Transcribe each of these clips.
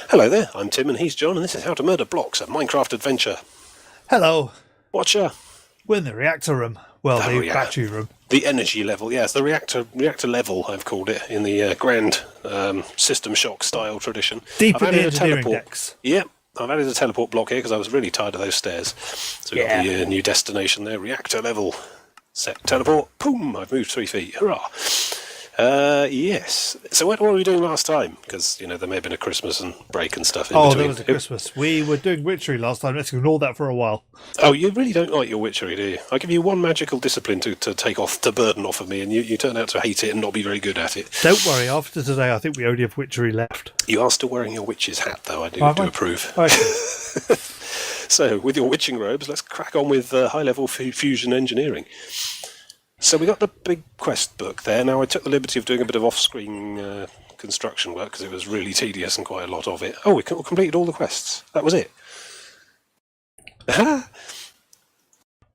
Hello there, I'm Tim and he's John, and this is How to Murder Blocks, a Minecraft adventure. Hello. Watcher. We're in the reactor room. Well, the battery room. The energy level, yes, the reactor level, I've called it, in the grand System Shock style tradition. Deep in the engineering decks. Yep, I've added a teleport block here because I was really tired of those stairs. So we've got the new destination there, reactor level. Set, teleport, boom, I've moved 3 feet, hurrah. Yes. So what were we doing last time? Because, you know, there may have been a Christmas and break and stuff in between. There was a Christmas. We were doing witchery last time. Let's ignore that for a while. Oh, you really don't like your witchery, do you? I give you one magical discipline to take off, to burden off of me, and you turn out to hate it and not be very good at it. Don't worry, after today I think we only have witchery left. You are still wearing your witch's hat, though. I do approve. Okay. So, with your witching robes, let's crack on with high-level fusion engineering. So we got the big quest book there. Now, I took the liberty of doing a bit of off-screen construction work because it was really tedious and quite a lot of it. Oh, we completed all the quests. That was it.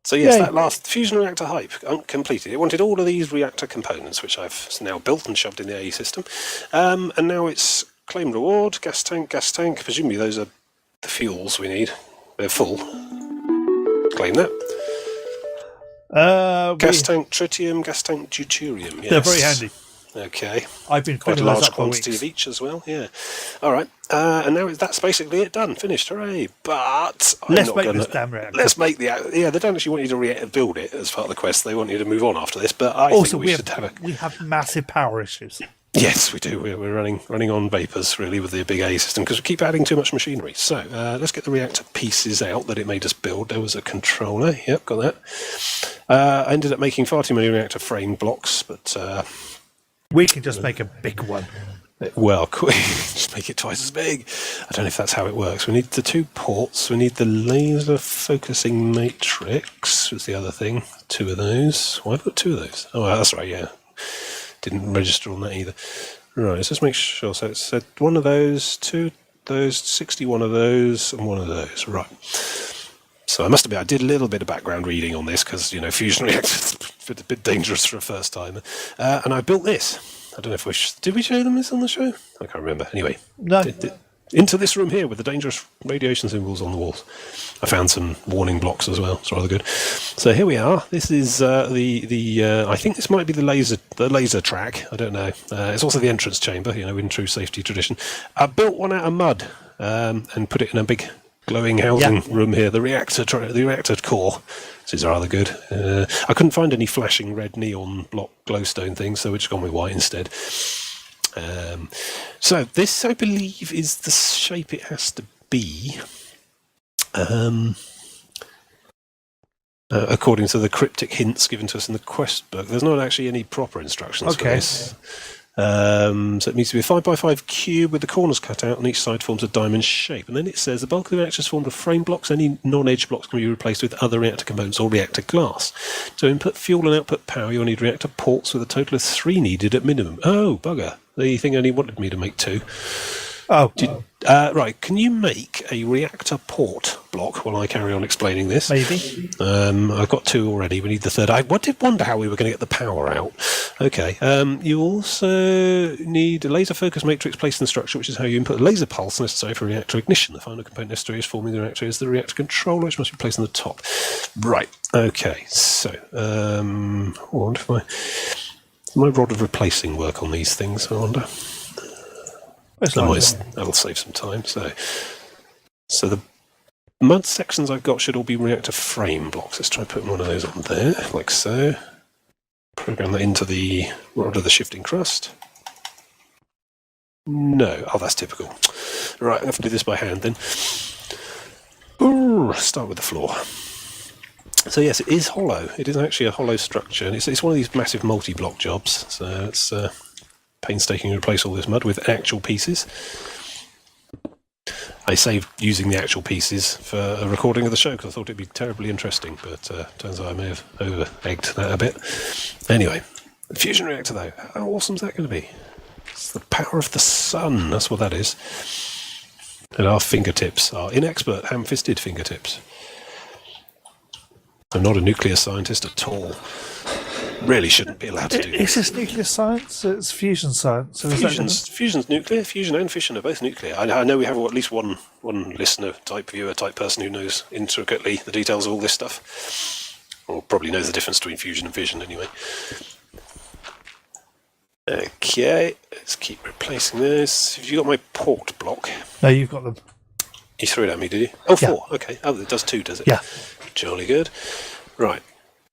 So yes, that last fusion reactor hype completed. It wanted all of these reactor components, which I've now built and shoved in the AE system. And now it's claim reward, gas tank. Presumably those are the fuels we need. They're full. Claim that. Gas tank tritium, gas tank deuterium. Yes. They're very handy. Okay. I've been quite a large quantity of each as well. Yeah. All right. And now that's basically it done. Finished. Hooray! But let's make this damn reactor. Let's make the They don't actually want you to build it as part of the quest. They want you to move on after this. But I think we should we have massive power issues. Yes, we do. We're running on vapours, really, with the big A system, because we keep adding too much machinery. So let's get the reactor pieces out that it made us build. There was a controller. Yep, got that. I ended up making far too many reactor frame blocks, but... we can just make a big one. Well, just make it twice as big. I don't know if that's how it works. We need the 2 ports. We need the laser focusing matrix, was the other thing. 2 of those. Why put 2 of those? Oh, that's right, yeah. Didn't register on that either. Right, let's just make sure. So it said 1 of those, 2 of those, 61 of those, and 1 of those. Right. So I must admit, I did a little bit of background reading on this because, you know, fusion reactors are a bit dangerous for a first time. And I built this. I don't know if did we show them this on the show? I can't remember. Anyway. No. Into this room here with the dangerous radiation symbols on the walls. I found some warning blocks as well. It's rather good. So here we are. This is I think this might be the laser track. I don't know. It's also the entrance chamber, you know, in true safety tradition. I built one out of mud and put it in a big glowing housing room here. The reactor core. This is rather good. I couldn't find any flashing red neon block glowstone things, so we've just gone with white instead. So this, I believe, is the shape it has to be, according to the cryptic hints given to us in the quest book. There's not actually any proper instructions for this. So it needs to be a 5x5 cube with the corners cut out, and each side forms a diamond shape. And then it says the bulk of the reactor is formed of frame blocks. Any non-edge blocks can be replaced with other reactor components or reactor glass. To input fuel and output power, you'll need reactor ports with a total of 3 needed at minimum. Oh, bugger. The thing only wanted me to make 2. Oh. Right, can you make a reactor port block while I carry on explaining this? Maybe. I've got 2 already. We need the 3rd. I did wonder how we were going to get the power out. Okay. You also need a laser focus matrix placed in the structure, which is how you input a laser pulse necessary for reactor ignition. The final component necessary is forming the reactor is the reactor controller, which must be placed on the top. Right. Okay. So, I wonder if my rod of replacing work on these things, I wonder. Otherwise, that'll save some time. So the mud sections I've got should all be reactor frame blocks. Let's try putting one of those on there, like so. Program that into the rod of the shifting crust. No. Oh, that's typical. Right, I have to do this by hand then. Start with the floor. So yes, it is hollow. It is actually a hollow structure, and it's one of these massive multi-block jobs. So it's painstaking to replace all this mud with actual pieces. I saved using the actual pieces for a recording of the show because I thought it'd be terribly interesting, but turns out I may have over-egged that a bit. Anyway, the fusion reactor though, how awesome is that going to be? It's the power of the sun, that's what that is. And our fingertips, our inexpert, ham-fisted fingertips. I'm not a nuclear scientist at all. Really shouldn't be allowed to do Is this. this nuclear science? It's fusion science. So Fusion's nuclear. Fusion and fission are both nuclear. I know we have at least one listener type, viewer type person who knows intricately the details of all this stuff, or probably knows the difference between fusion and fission anyway. Okay, let's keep replacing this. Have you got my port block? No, you've got them. You threw it at me, did you? Oh, Yeah. 4. Okay. Oh, it does 2, does it? Yeah. Jolly good. Right.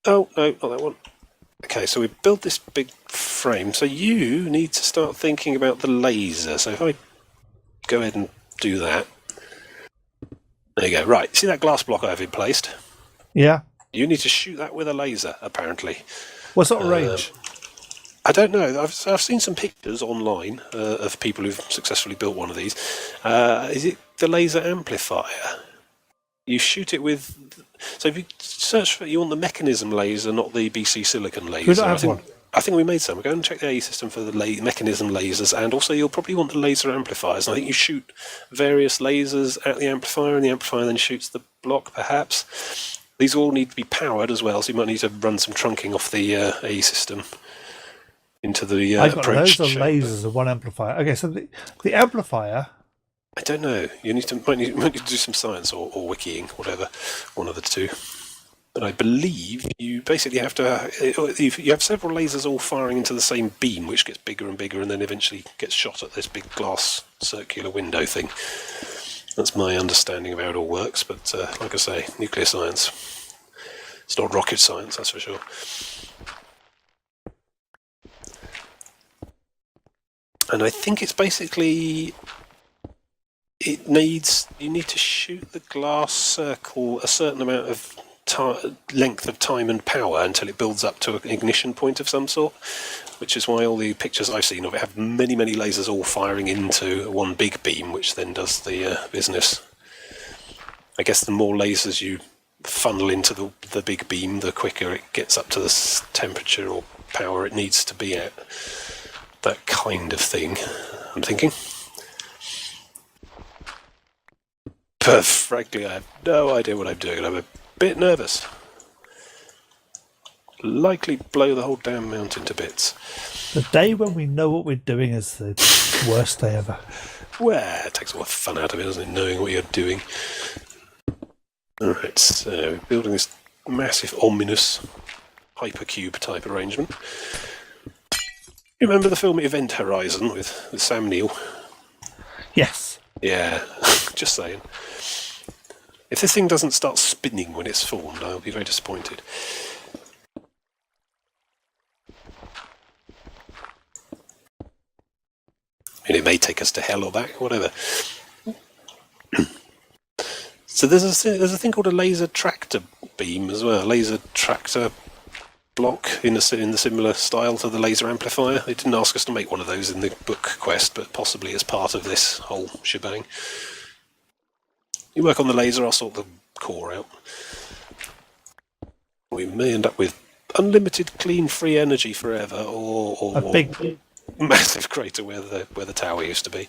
Oh, no, not that one. Okay, so we built this big frame. So you need to start thinking about the laser. So if I go ahead and do that. There you go. Right. See that glass block I have in placed? Yeah. You need to shoot that with a laser, apparently. What sort of range? I don't know. I've seen some pictures online of people who've successfully built one of these. Is it the laser amplifier? You shoot it with... So if you search for... You want the mechanism laser, not the BC silicon laser. We don't have one. I think we made some. Go and check the AE system for the mechanism lasers, and also you'll probably want the laser amplifiers. And I think you shoot various lasers at the amplifier, and the amplifier then shoots the block, perhaps. These all need to be powered as well, so you might need to run some trunking off the AE system into the I've got approach those are chamber. lasers and one amplifier. Okay, so the amplifier... I don't know. You might need to do some science or wikiing, whatever, one of the two. But I believe you basically have to... You have several lasers all firing into the same beam, which gets bigger and bigger, and then eventually gets shot at this big glass circular window thing. That's my understanding of how it all works, but like I say, nuclear science. It's not rocket science, that's for sure. And I think it's basically... You need to shoot the glass circle a certain amount of length of time and power until it builds up to an ignition point of some sort, which is why all the pictures I've seen of it have many, many lasers all firing into one big beam, which then does the business. I guess the more lasers you funnel into the big beam, the quicker it gets up to the temperature or power it needs to be at. That kind of thing, I'm thinking. But frankly, I have no idea what I'm doing, and I'm a bit nervous. Likely blow the whole damn mountain to bits. The day when we know what we're doing is the worst day ever. Well, it takes all the fun out of it, doesn't it, knowing what you're doing. Alright, so we're building this massive, ominous hypercube type arrangement. You remember the film Event Horizon with Sam Neill? Yes. Yeah, just saying. If this thing doesn't start spinning when it's formed, I'll be very disappointed. I mean, it may take us to hell or back, whatever. So there's a thing called a laser tractor beam as well, laser tractor block in the similar style to the laser amplifier. They didn't ask us to make one of those in the book quest, but possibly as part of this whole shebang. You work on the laser, I'll sort the core out. We may end up with unlimited clean free energy forever, or A big... massive crater where the tower used to be.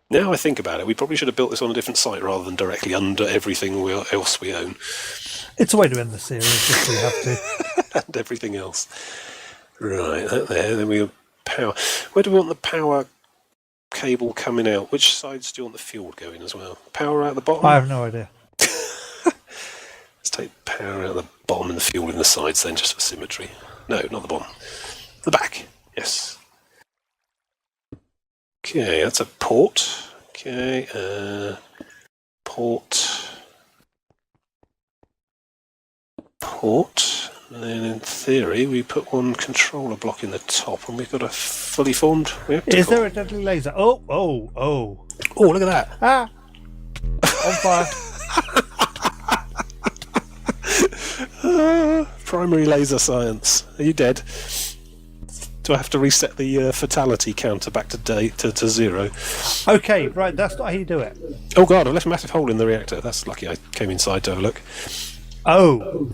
Now I think about it, we probably should have built this on a different site rather than directly under everything else we own. It's a way to end the series if we have to. And everything else. Right, that there, then we have power. Where do we want the power cable coming out? Which sides do you want the fuel going as well? Power out the bottom? I have no idea. Let's take power out the bottom and the fuel in the sides then, just for symmetry. No, not the bottom. The back, yes. Okay, that's a port. Okay, port. And then in theory we put one controller block in the top and we've got a fully formed reactor. Is there a deadly laser? Oh, look at that. Ah! On fire. Primary laser science. Are you dead? Do I have to reset the fatality counter back to 0? Okay, right, that's not how you do it. Oh god, I've left a massive hole in the reactor. That's lucky I came inside to have a look. Oh.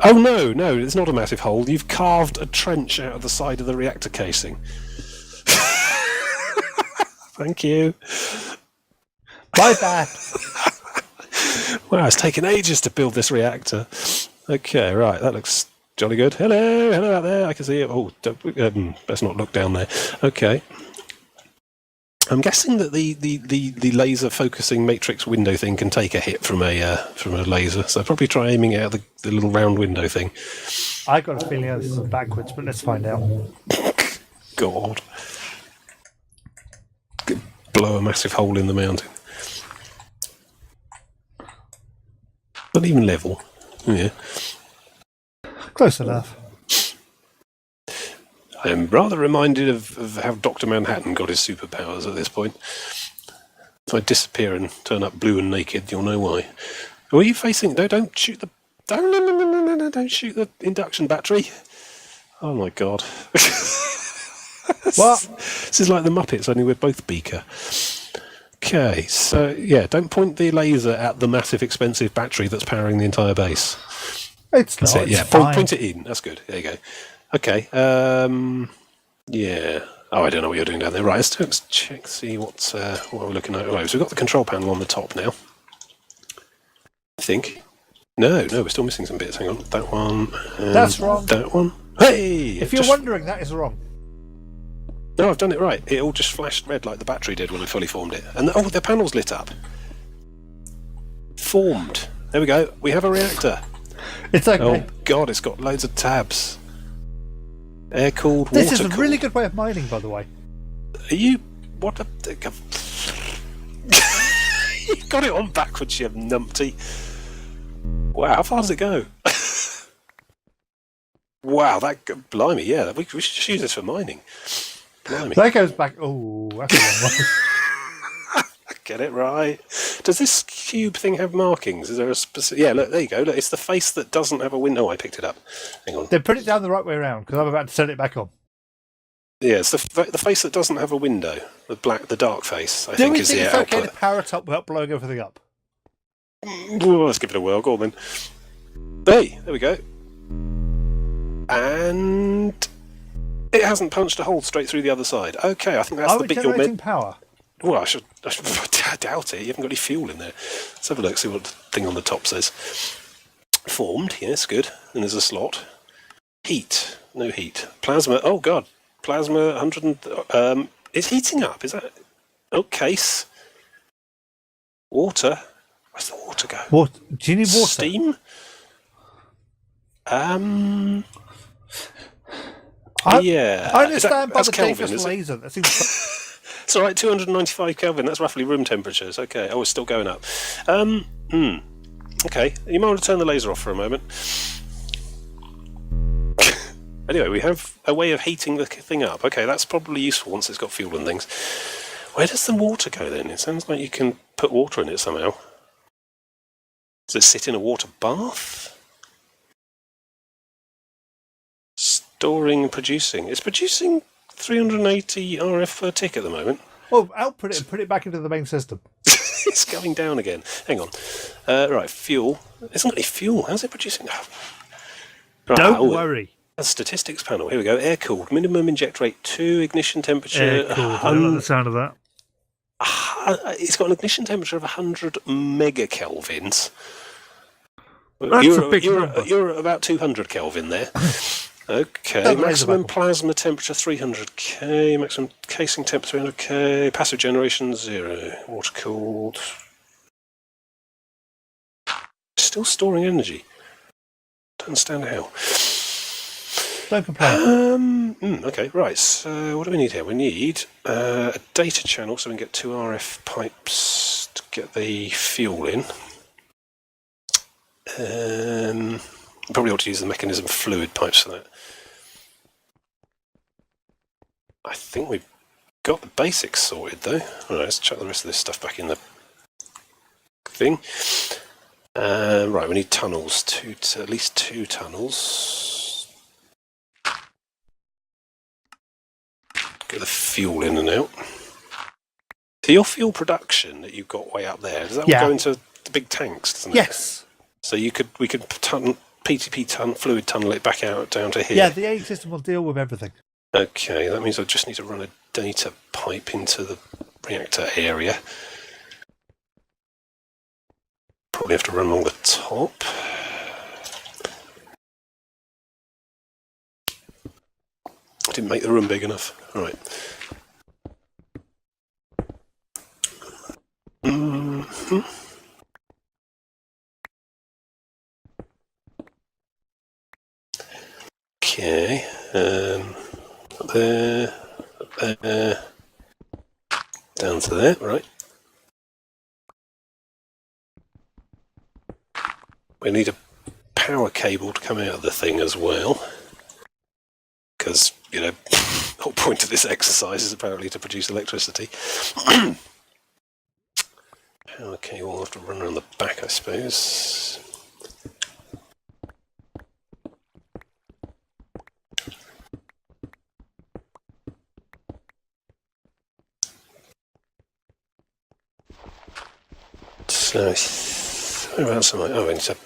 Oh no, it's not a massive hole. You've carved a trench out of the side of the reactor casing. Thank you. My bad. Wow, it's taken ages to build this reactor. Okay, right, that looks Jolly good. Hello out there. I can see you. Oh, let's not look down there. Okay. I'm guessing that the laser focusing matrix window thing can take a hit from a laser, so probably try aiming out the little round window thing. I got a feeling this is backwards, but let's find out. God. Blow a massive hole in the mountain. Not even level. Yeah. Close enough. I'm rather reminded of how Dr. Manhattan got his superpowers at this point. If I disappear and turn up blue and naked, you'll know why. Were you facing... No, don't shoot the... Don't shoot the induction battery. Oh my God. What? This is like the Muppets, only we're both Beaker. Okay, so yeah, don't point the laser at the massive expensive battery that's powering the entire base. It's That's not. it, yeah. Point it in. That's good. There you go. Okay. Yeah. Oh, I don't know what you're doing down there. Right, let's check, see what we're looking at. Right, so we've got the control panel on the top now. I think. No, we're still missing some bits. Hang on. That one. That's wrong. That one. Hey! If you're wondering, that is wrong. No, I've done it right. It all just flashed red like the battery did when I fully formed it. And the panel's lit up. Formed. There we go. We have a reactor. It's okay. Oh God, it's got loads of tabs. Air-cooled, water-cooled. This is a really good way of mining, by the way. Are you... What a... You got it on backwards, you numpty. Wow, how far does it go? Wow, that... Blimey, yeah, we should just use this for mining. Blimey. That goes back... Oh, that's a long way. Get it right. Does this cube thing have markings? Is there a specific... Yeah, look, there you go. Look, it's the face that doesn't have a window. Oh, I picked it up. Hang on. Then put it down the right way around, because I'm about to turn it back on. Yeah, it's the face that doesn't have a window. The dark face, I think, is the output. It's okay to power it up without blowing everything up? Well, let's give it a whirl. Go on, then. Hey, there we go. And... It hasn't punched a hole straight through the other side. Okay, I think that's the bit you're meant... power? Well, I doubt it. You haven't got any fuel in there. Let's have a look, see what the thing on the top says. Formed, yes, good. And there's a slot. Heat, no heat. Plasma, oh God. Plasma, 100 and... it's heating up, is that... Oh, case. Water. Where's the water go? What? Do you need water? Steam? Yeah. I understand by that's the Kelvin, dangerous is it? laser. That seems... It's all right, 295 Kelvin. That's roughly room temperatures. Okay. Oh, it's still going up. Okay. You might want to turn the laser off for a moment. Anyway, we have a way of heating the thing up. Okay, that's probably useful once it's got fuel and things. Where does the water go then? It sounds like you can put water in it somehow. Does it sit in a water bath? Storing and producing. It's producing 380 RF per tick at the moment. Well, output it and put it back into the main system. It's going down again. Hang on. Right, fuel. Isn't any fuel. How's it producing? Right, Don't worry. A statistics panel. Here we go. Air cooled. Minimum inject rate 2. Ignition temperature. Air cooled. I don't like the sound of that. It's got an ignition temperature of 100 megakelvins. That's a big number. You're at about 200 Kelvin there. Okay, maximum plasma temperature 300k, maximum casing temperature 300k, passive generation 0, water cooled. Still storing energy. Don't understand how. Don't complain. Okay, right, so what do we need here? We need a data channel so we can get 2 RF pipes to get the fuel in. Probably ought to use the mechanism fluid pipes for that. I think we've got the basics sorted though. Alright, let's chuck the rest of this stuff back in the thing. Right, we need tunnels. At least 2 tunnels. Get the fuel in and out. So your fuel production that you've got way up there, does that all go into the big tanks, doesn't it? Yes. So we could PTP fluid tunnel it back out down to here. Yeah, the AX system will deal with everything. Okay, that means I just need to run a data pipe into the reactor area. Probably have to run along the top. I didn't make the room big enough. All right. Mm-hmm. Okay. There. Down to there, right. We need a power cable to come out of the thing as well. Because, you know, the whole point of this exercise is apparently to produce electricity. Power cable will have to run around the back, I suppose. So, whereabouts am I? Oh, it's a...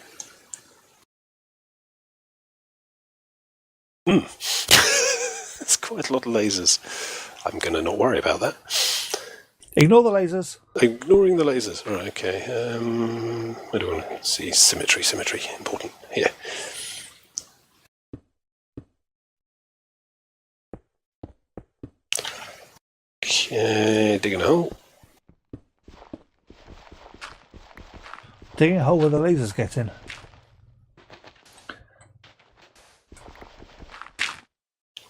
It's quite a lot of lasers. I'm going to not worry about that. Ignore the lasers. Ignoring the lasers. All right, okay. Where do I want to see? Symmetry, important. Here. Okay, digging a hole. Digging a hole where the lasers get in.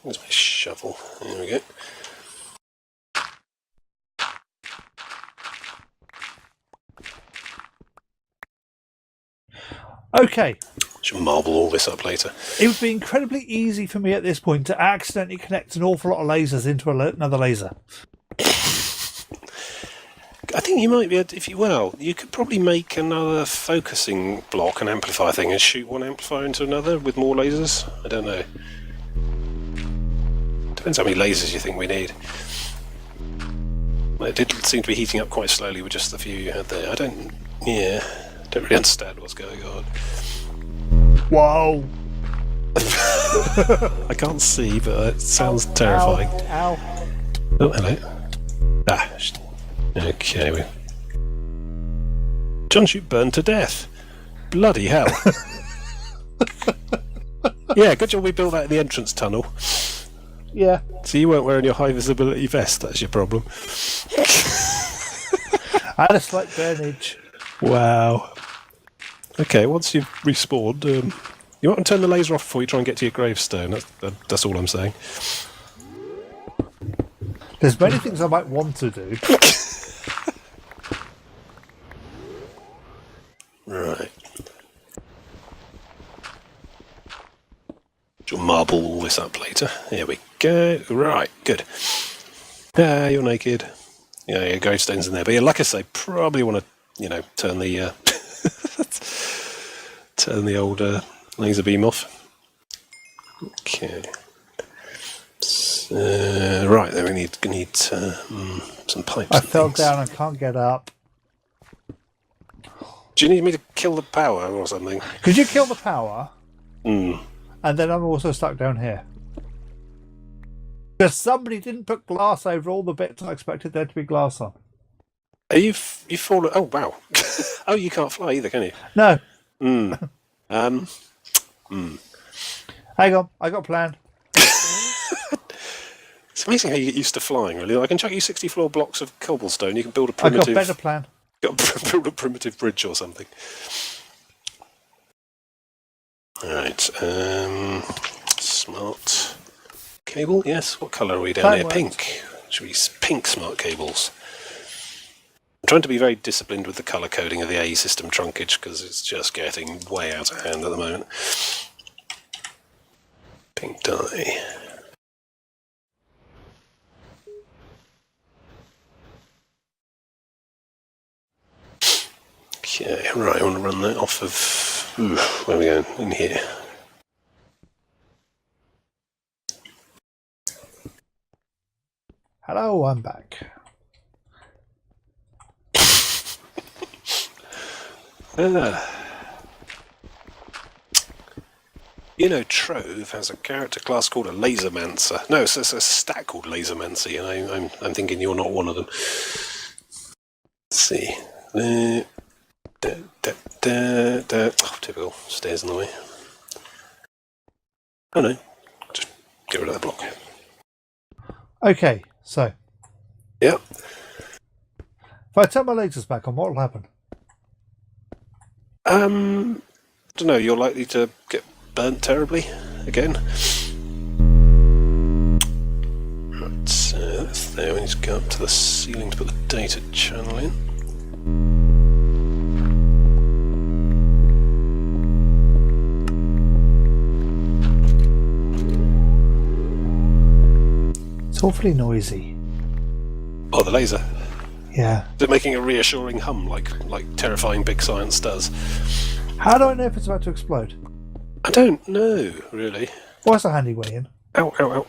There's my shovel. There we go. Okay. Should marble all this up later. It would be incredibly easy for me at this point to accidentally connect an awful lot of lasers into another laser. I think you might be able to, if you you could probably make another focusing block, an amplifier thing, and shoot one amplifier into another with more lasers. I don't know. Depends how many lasers you think we need. It did seem to be heating up quite slowly with just the few you had there. I don't really understand what's going on. Whoa! I can't see, but it sounds terrifying. Ow. Oh, hello. Okay. John Shoot burned to death. Bloody hell. Yeah, good job we built that in the entrance tunnel. Yeah. So you weren't wearing your high visibility vest, that's your problem. I had a slight burnage. Wow. Okay, once you've respawned, you want to turn the laser off before you try and get to your gravestone. That's all I'm saying. There's many things I might want to do. Right. You'll marble all this up later. Here we go. Right, good. You're naked. Yeah, your gravestone's in there. But yeah, like I say, probably want to, turn the turn the old laser beam off. Okay. Right, then we need some pipes. I fell down and can't get up. Do you need me to kill the power or something? Could you kill the power? Mm. And then I'm also stuck down here. Because somebody didn't put glass over all the bits I expected there to be glass on. Are you fallen? Oh wow! Oh, you can't fly either, can you? No. Hang on, I got a plan. It's amazing how you get used to flying. Really, I can chuck you 60 floor blocks of cobblestone. You can build a I primitive. got a better plan. Build a primitive bridge or something. All right. Smart cable. Yes. What colour are we down here? Pink. Should be pink smart cables. I'm trying to be very disciplined with the colour coding of the A system trunkage because it's just getting way out of hand at the moment. Pink dye. Okay, right, I want to run that off of... where are we going? In here. Hello, I'm back. Trove has a character class called a Lasermancer. No, it's a stat called Lasermancy, and I'm thinking you're not one of them. Let's see. Oh, typical. Stairs in the way. Oh no. Just get rid of that block. Okay, so Yeah. if I turn my lasers back on, what will happen? Don't know. You're likely to get burnt terribly again. Right, so that's there. We need to go up to the ceiling to put the data channel in. It's awfully noisy. Oh, the laser. Yeah. Is it making a reassuring hum like terrifying big science does? How do I know if it's about to explode? I don't know, really. Well, that's a handy way in. Ow, ow, ow.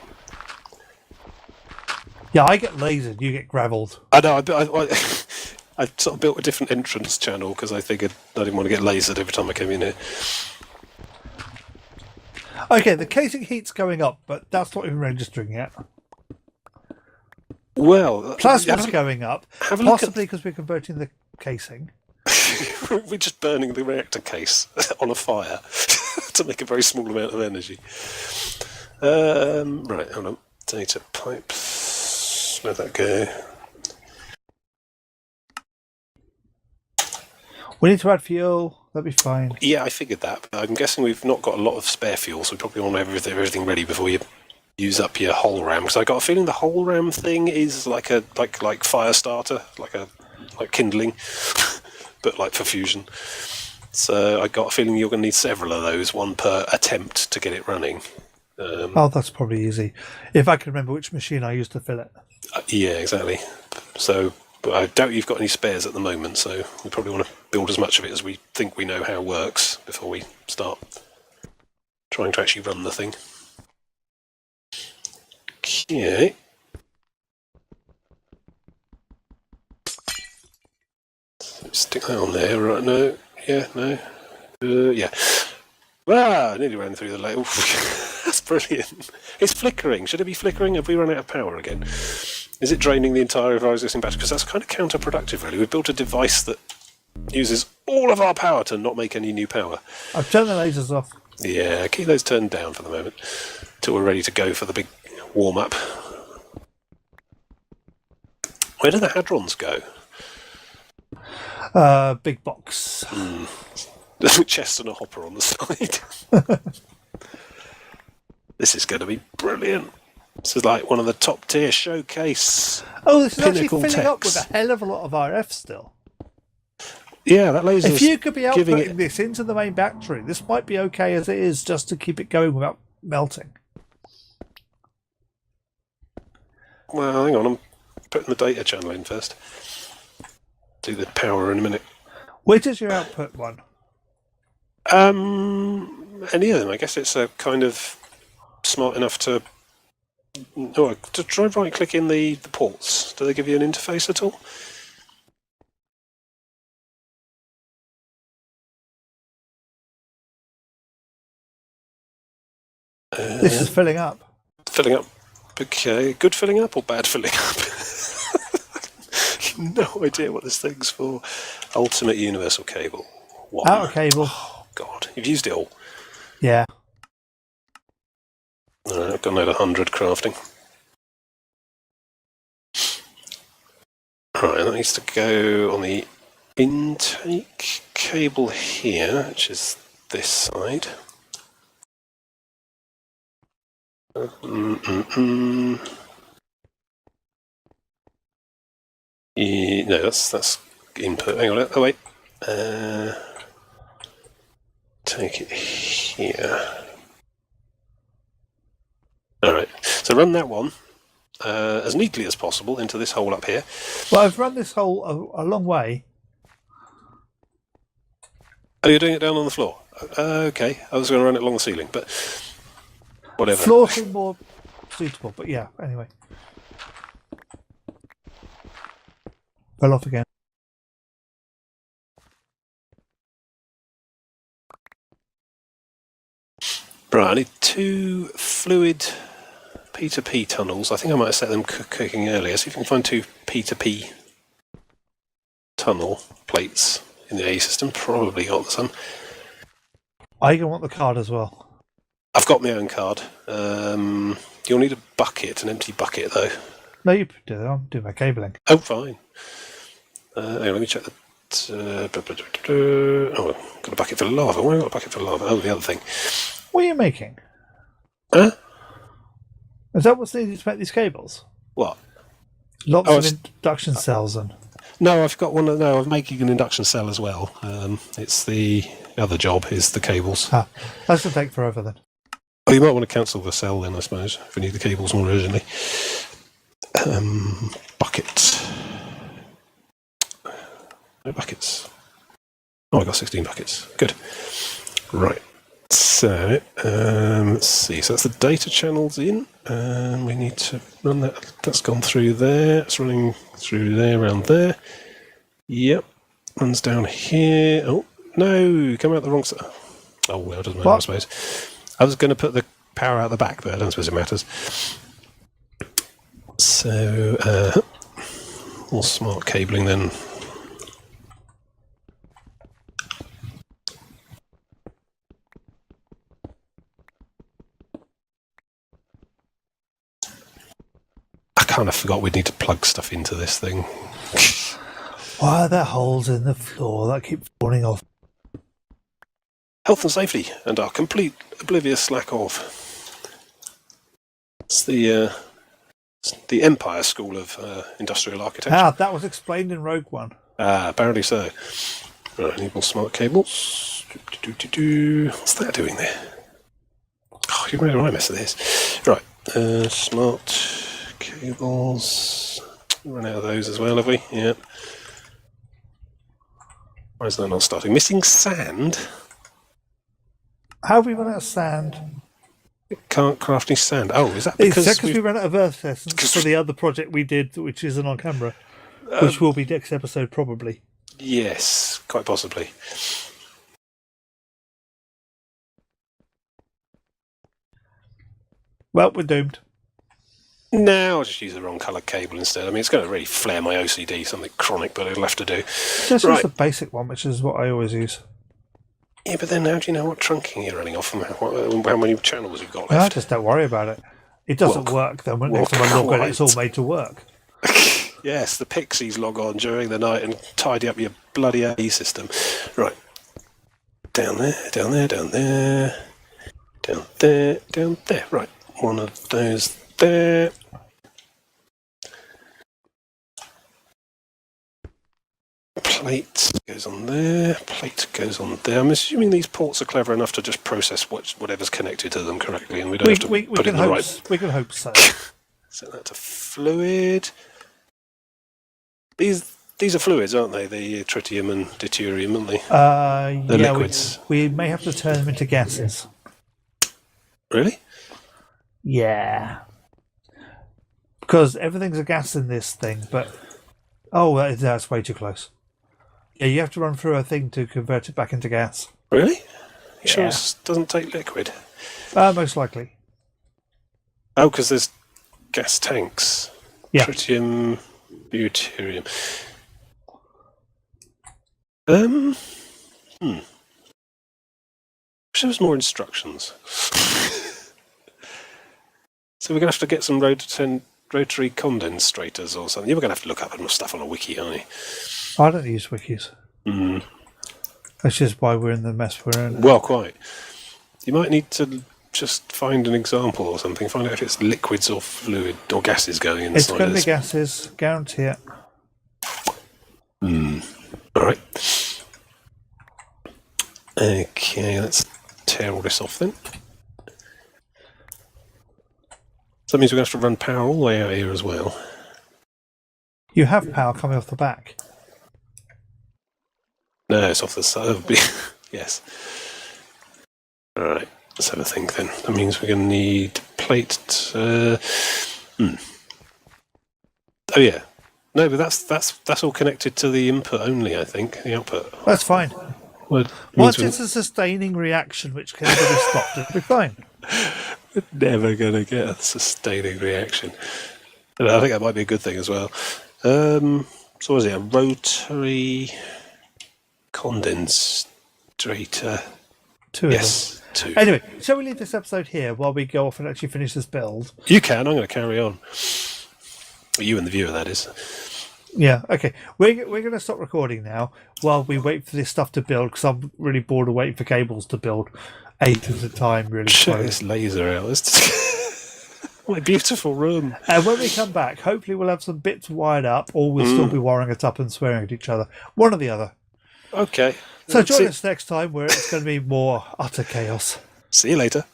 Yeah, I get lasered, you get gravelled. I know, I sort of built a different entrance channel because I figured I didn't want to get lasered every time I came in here. Okay, the casing heat's going up, but that's not even registering yet. Well, Plasma's going up, have a look possibly because we're converting the casing. We're just burning the reactor case on a fire to make a very small amount of energy. Right, hold on. Data pipes. Where'd that go? We need to add fuel. That'd be fine. Yeah, I figured that. But I'm guessing we've not got a lot of spare fuel, so we probably want to have everything ready before you use up your whole ram. Because I got a feeling the whole ram thing is like a like fire starter, like kindling, but like for fusion. So I got a feeling you're going to need several of those, one per attempt to get it running. Oh, that's probably easy. If I can remember which machine I used to fill it. Yeah, exactly. So, but I doubt you've got any spares at the moment, so we probably want to build as much of it as we think we know how it works before we start trying to actually run the thing. Okay. Stick that on there, right? No. Yeah, no. Yeah. Ah, I nearly ran through the light. That's brilliant. It's flickering. Should it be flickering? Have we run out of power again? Is it draining the entire of our existing battery? Because that's kind of counterproductive, really. We've built a device that uses all of our power to not make any new power. I've turned the lasers off. Yeah, keep those turned down for the moment, till we're ready to go for the big warm-up. Where do the hadrons go? Big box. There's a chest and a hopper on the side. This is going to be brilliant. This is like one of the top-tier showcase. Oh, this is actually pinnacle filling up techs. with a hell of a lot of RF still. Yeah, that laser. If you could be giving outputting this into the main battery, this might be okay as it is, just to keep it going without melting. Well, hang on, I'm putting the data channel in first. Do the power in a minute. Which is your output one? Any of them. I guess it's a kind of smart enough to. Oh, to try right-click in the ports. Do they give you an interface at all? This is filling up. Filling up. Okay, good filling up or bad filling up? No idea what this thing's for. Ultimate universal cable. One. Outer cable. Oh, God. You've used it all. Yeah. Alright, I've got another 100 crafting. Right, that needs to go on the intake cable here, which is this side. Yeah, no, that's input. Hang on. Oh wait. Take it here. All right. So run that one as neatly as possible into this hole up here. Well, I've run this hole a long way. Oh, you're doing it down on the floor. Okay. I was going to run it along the ceiling, but whatever. Floor seemed more suitable, but yeah. Anyway. Fell off again. Right, I need 2 fluid P2P tunnels. I think I might have set them cooking earlier. See if you can find 2 P2P tunnel plates in the A system. Probably got some. I want the card as well. I've got my own card. You'll need a bucket, an empty bucket, though. No, you do that. I'm doing my cabling. Oh, fine. Hang on, let me check the... got a bucket for lava. Why have I got a bucket for lava? Oh, the other thing. What are you making? Huh? Is that what's needed to make these cables? What? Lots of induction cells and... No, I've got one. No, I'm making an induction cell as well. It's the other job is the cables. That's going to take forever then. Oh, you might want to cancel the cell then, I suppose, if we need the cables more urgently. Buckets. No buckets. Oh, I got 16 buckets. Good. Right. So, let's see. So that's the data channels in. We need to run that. That's gone through there. It's running through there, around there. Yep. Runs down here. Oh, no. Come out the wrong side. Oh, well, it doesn't matter, I suppose. I was going to put the power out the back, but I don't suppose it matters. So, all smart cabling then. I kind of forgot we'd need to plug stuff into this thing. Why are there holes in the floor that keep falling off? Health and safety, and our complete oblivious lack of. It's the Empire School of Industrial Architecture. That was explained in Rogue One. Apparently so. Right, enable smart cables. What's that doing there? Oh, you've made a right mess of this. Right, smart cables. Run out of those as well, have we? Yep. Why is that not starting? Missing sand? How have we run out of sand? Can't craft any sand. Oh, is that because we ran out of Earth essence for the other project we did, which isn't on camera, which will be next episode probably. Yes, quite possibly. Well, we're doomed. No, I'll just use the wrong colour cable instead. I mean, it's going to really flare my OCD, something chronic, but it'll have to do. Just use the basic one, which is what I always use. Yeah, but then how do you know what trunking you're running off and how many channels you've got left? I just don't worry about it. It doesn't work, then next time I log on, it's all made to work. Yes, the pixies log on during the night and tidy up your bloody AE system. Right. Down there, down there, down there. Down there, down there. Right. One of those there. Plate goes on there. Plate goes on there. I'm assuming these ports are clever enough to just process whatever's connected to them correctly, and we don't have to put it in the right. We can hope so. Set that to fluid. These are fluids, aren't they? The tritium and deuterium, aren't they? They're liquids. We may have to turn them into gases. Really? Yeah. Because everything's a gas in this thing, but... Oh, that's way too close. Yeah, you have to run through a thing to convert it back into gas. Really? You sure it doesn't take liquid? Most likely. Oh, because there's gas tanks. Yeah. Tritium, deuterium. Wish there was more instructions. So we're going to have to get some rotary condensators or something. You're going to have to look up stuff on a wiki, aren't you? I don't use wikis. That's just why we're in the mess we're in. Well, quite. You might need to just find an example or something. Find out if it's liquids or fluid or gases going inside. It's going to be gases, guarantee it. All right. Okay, let's tear all this off then. So that means we're going to have to run power all the way out here as well. You have power coming off the back. No, it's off the side. Yes. All right. Let's have a think then. That means we're going to need plate. Oh yeah. No, but that's all connected to the input only. I think the output. That's fine. Once it's a sustaining reaction which can be stopped, it'll be fine. We're never going to get a sustaining reaction. And I think that might be a good thing as well. So what is it? A rotary condensator. Two of them. Yes, 2. Anyway, shall we leave this episode here while we go off and actually finish this build? You can. I'm going to carry on. You and the viewer, that is. Yeah, okay. We're going to stop recording now while we wait for this stuff to build, because I'm really bored of waiting for cables to build 8 at a time, really. Check this laser out. What a beautiful room. And when we come back, hopefully we'll have some bits wired up, or we'll still be wiring it up and swearing at each other. One or the other. Okay. So join us next time where it's going to be more utter chaos. See you later.